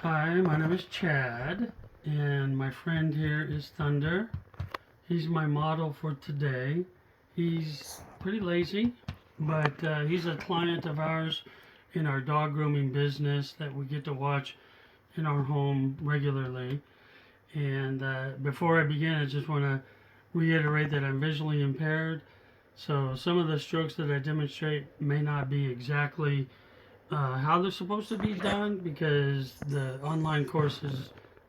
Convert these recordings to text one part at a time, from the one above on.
Hi, my name is Chad, and my friend here is Thunder. He's my model for today. He's pretty lazy, but he's a client of ours in our dog grooming business that we get to watch in our home regularly. And before I begin, I just want to reiterate that I'm visually impaired, so some of the strokes that I demonstrate may not be exactly how they're supposed to be done because the online courses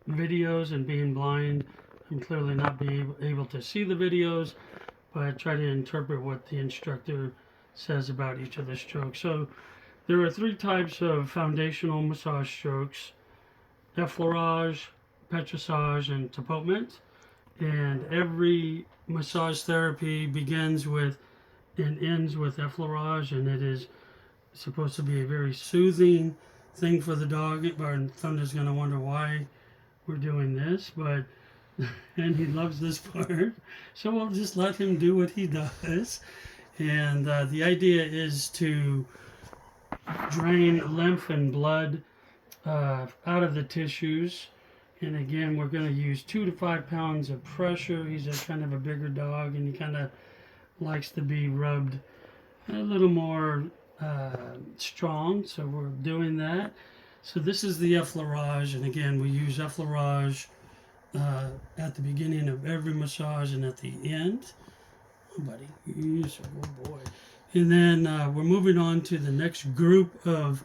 videos and being blind, I'm clearly not be able to see the videos, but I try to interpret what the instructor says about each of the strokes. So there are three types of foundational massage strokes: effleurage, petrissage, and tapotement. And every massage therapy begins with and ends with effleurage, and it is supposed to be a very soothing thing for the dog. But Thunder's going to wonder why we're doing this, but and he loves this part, so we'll just let him do what he does. And the idea is to drain lymph and blood out of the tissues. And again, we're going to use 2 to 5 pounds of pressure. He's a kind of a bigger dog, and he kind of likes to be rubbed a little more strong, so we're doing that. So this is the effleurage, and again, we use effleurage at the beginning of every massage and at the end. Oh, buddy, you're a good boy. And then we're moving on to the next group of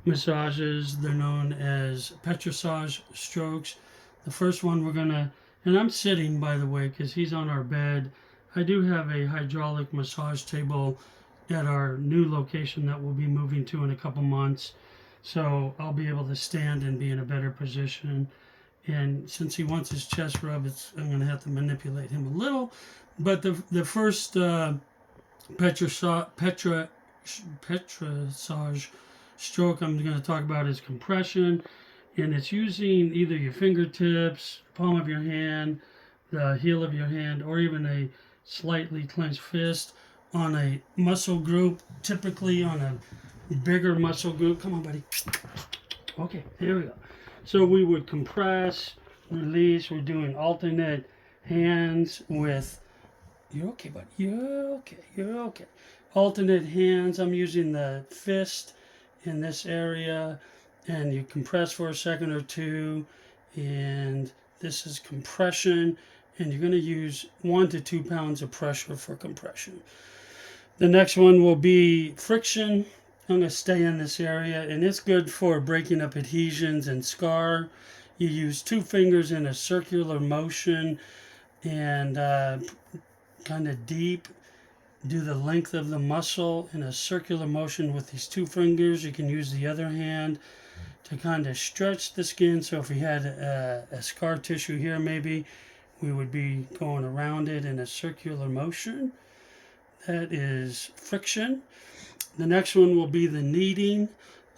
massages. They're known as petrissage strokes. The first one we're gonna, and I'm sitting, by the way, because he's on our bed. I do have a hydraulic massage table at our new location that we'll be moving to in a couple months. So I'll be able to stand and be in a better position. And since he wants his chest rub, I'm going to have to manipulate him a little. But the first petrissage stroke I'm going to talk about is compression. And it's using either your fingertips, palm of your hand, the heel of your hand, or even a slightly clenched fist on a muscle group, typically on a bigger muscle group. Come on, buddy. Okay, here we go. So we would compress, release. We're doing alternate hands with, you're okay, buddy. You're okay. You're okay. Alternate hands. I'm using the fist in this area, and you compress for a second or two, and this is compression, and you're going to use 1 to 2 pounds of pressure for compression. The next one will be friction. I'm going to stay in this area, and it's good for breaking up adhesions and scar. You use 2 fingers in a circular motion and kind of deep. Do the length of the muscle in a circular motion with these 2 fingers. You can use the other hand to kind of stretch the skin. So if we had a scar tissue here, maybe we would be going around it in a circular motion. That is friction. The next one will be the kneading.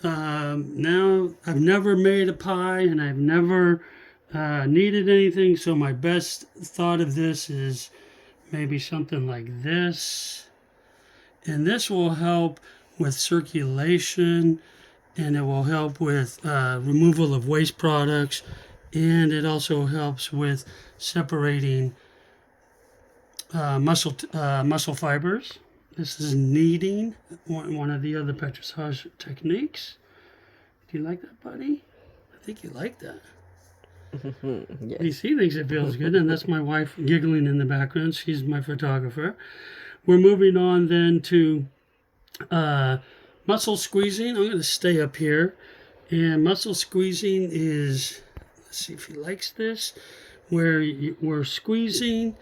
Now, I've never made a pie and I've never kneaded anything, so my best thought of this is maybe something like this. And this will help with circulation, and it will help with removal of waste products, and it also helps with separating muscle fibers. This is kneading, one of the other petrissage techniques. Do you like that, buddy? I think you like that. Yes. He thinks it feels good, and that's my wife giggling in the background. She's my photographer. We're moving on then to muscle squeezing. I'm going to stay up here. And muscle squeezing is, let's see if he likes this, where we're squeezing,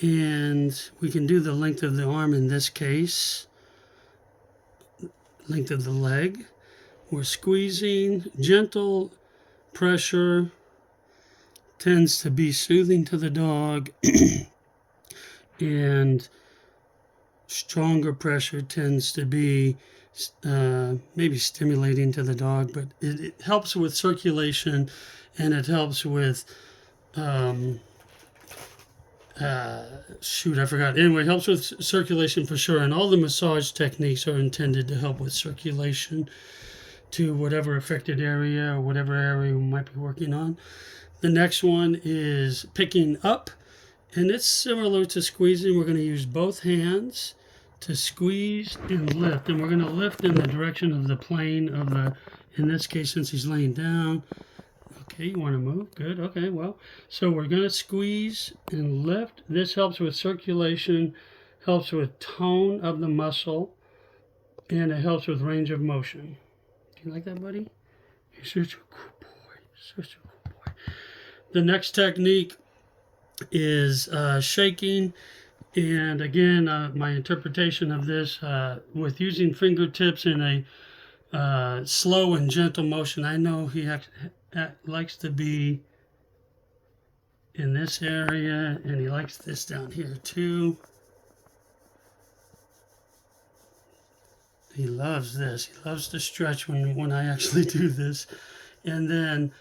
and we can do the length of the arm in this case, length of the leg. We're squeezing, gentle pressure tends to be soothing to the dog, and stronger pressure tends to be maybe stimulating to the dog, but it helps with circulation, and it helps with I forgot. Anyway, it helps with circulation for sure, and all the massage techniques are intended to help with circulation to whatever affected area or whatever area we might be working on. The next one is picking up, and it's similar to squeezing. We're going to use both hands to squeeze and lift, and we're going to lift in the direction of the plane of the, in this case, since he's laying down. Okay, you want to move? Good. Okay, well, so we're going to squeeze and lift. This helps with circulation, helps with tone of the muscle, and it helps with range of motion. Do you like that, buddy? You're such a good boy. Such a good boy. The next technique is shaking. And again, my interpretation of this with using fingertips in a slow and gentle motion. I know he likes to be in this area, and he likes this down here too. He loves this. He loves to stretch when I actually do this. And then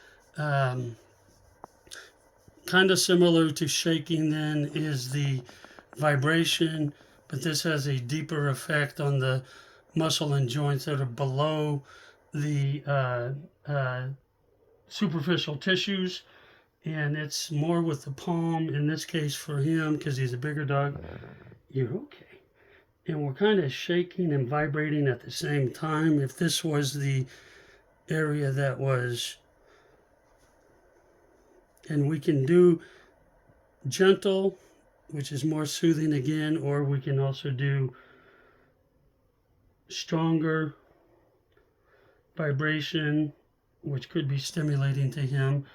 kind of similar to shaking then is the vibration, but this has a deeper effect on the muscle and joints that are below the superficial tissues, and it's more with the palm in this case for him because he's a bigger dog. You're okay. And we're kind of shaking and vibrating at the same time. If this was the area that was, and we can do gentle, which is more soothing again, or we can also do stronger vibration, which could be stimulating to him.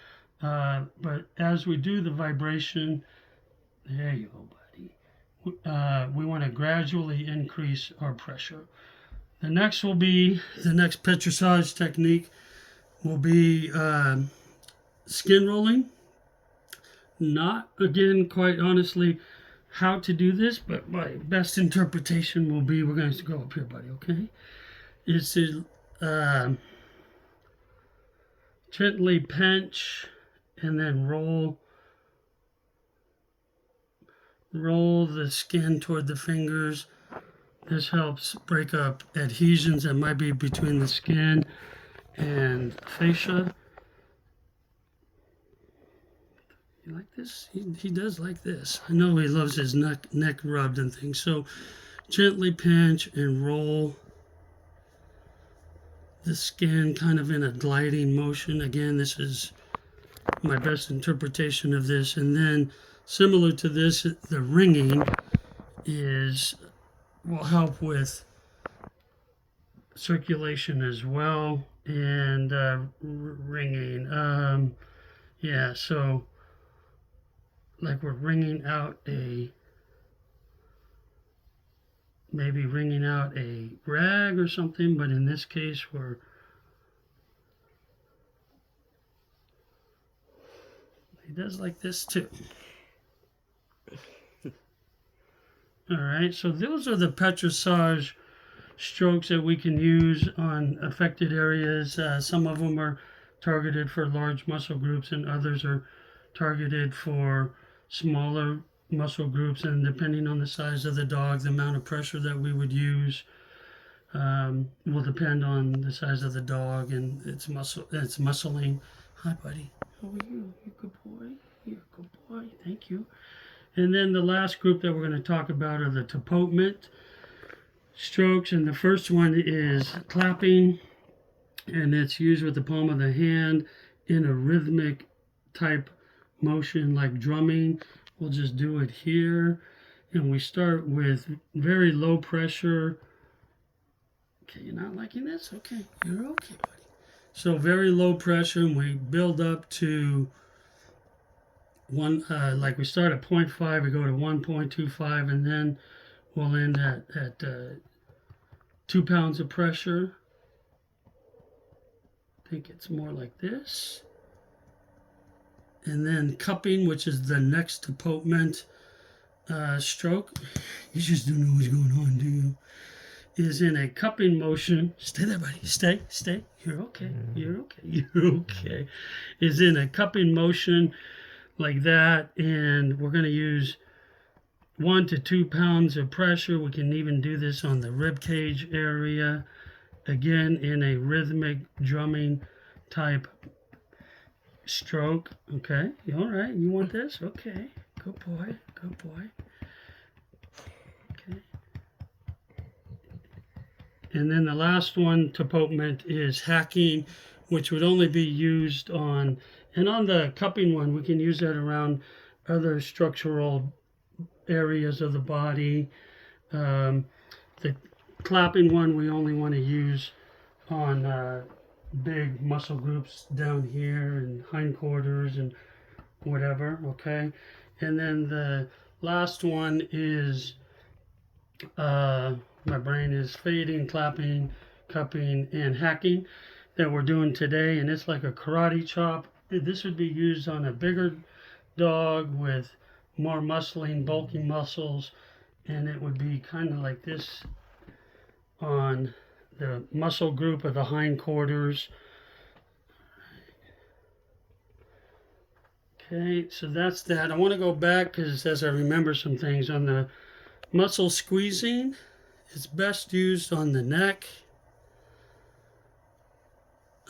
But as we do the vibration, there you go, buddy. We want to gradually increase our pressure. The next petrissage technique will be skin rolling. Not, again, quite honestly, how to do this, but my best interpretation will be, we're going to go up here, buddy, okay? Is to gently pinch and then roll the skin toward the fingers. This helps break up adhesions that might be between the skin and fascia. You like this? He does like this. I know he loves his neck rubbed and things. So gently pinch and roll the skin kind of in a gliding motion. Again, this is my best interpretation of this. And then similar to this, the ringing will help with circulation as well, and ringing. Yeah, so like we're ringing out maybe wringing out a rag or something, but in this case he does like this too. All right, so those are the petrissage strokes that we can use on affected areas. Some of them are targeted for large muscle groups, and others are targeted for smaller muscle groups, and depending on the size of the dog, the amount of pressure that we would use will depend on the size of the dog and its muscling. Hi, buddy. How are you? You're a good boy. You're a good boy. Thank you. And then the last group that we're going to talk about are the tapotement strokes, and the first one is clapping, and it's used with the palm of the hand in a rhythmic type motion like drumming. We'll just do it here, and we start with very low pressure. Okay, you're not liking this? Okay, you're okay, buddy. So very low pressure, and we build up to one, like we start at 0.5, we go to 1.25, and then we'll end at 2 pounds of pressure. I think it's more like this. And then cupping, which is the next tapotement stroke. You just don't know what's going on, do you? Is in a cupping motion. Stay there, buddy. Stay. You're okay. You're okay. You're okay. Is in a cupping motion like that, and we're going to use 1 to 2 pounds of pressure. We can even do this on the rib cage area again in a rhythmic drumming type stroke. Okay, all right, you want this? Okay, good boy, good boy. Okay. And then the last one to Popement is hacking, which would only be used on, and on the cupping one, we can use that around other structural areas of the body. The clapping one, we only want to use on big muscle groups down here and hindquarters and whatever, okay? And then the last one is my brain is fading, clapping, cupping, and hacking that we're doing today. And it's like a karate chop. This would be used on a bigger dog with more muscling, bulky muscles. And it would be kind of like this on the muscle group of the hindquarters. Okay, so that's that. I want to go back because as I remember some things on the muscle squeezing, it's best used on the neck.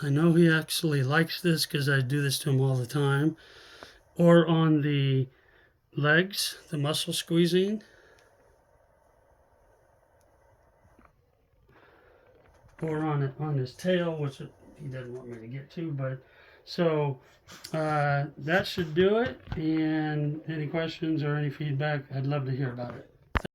I know he actually likes this because I do this to him all the time. Or on the legs, the muscle squeezing. Or on his tail, which he doesn't want me to get to. But so that should do it. And any questions or any feedback, I'd love to hear about it.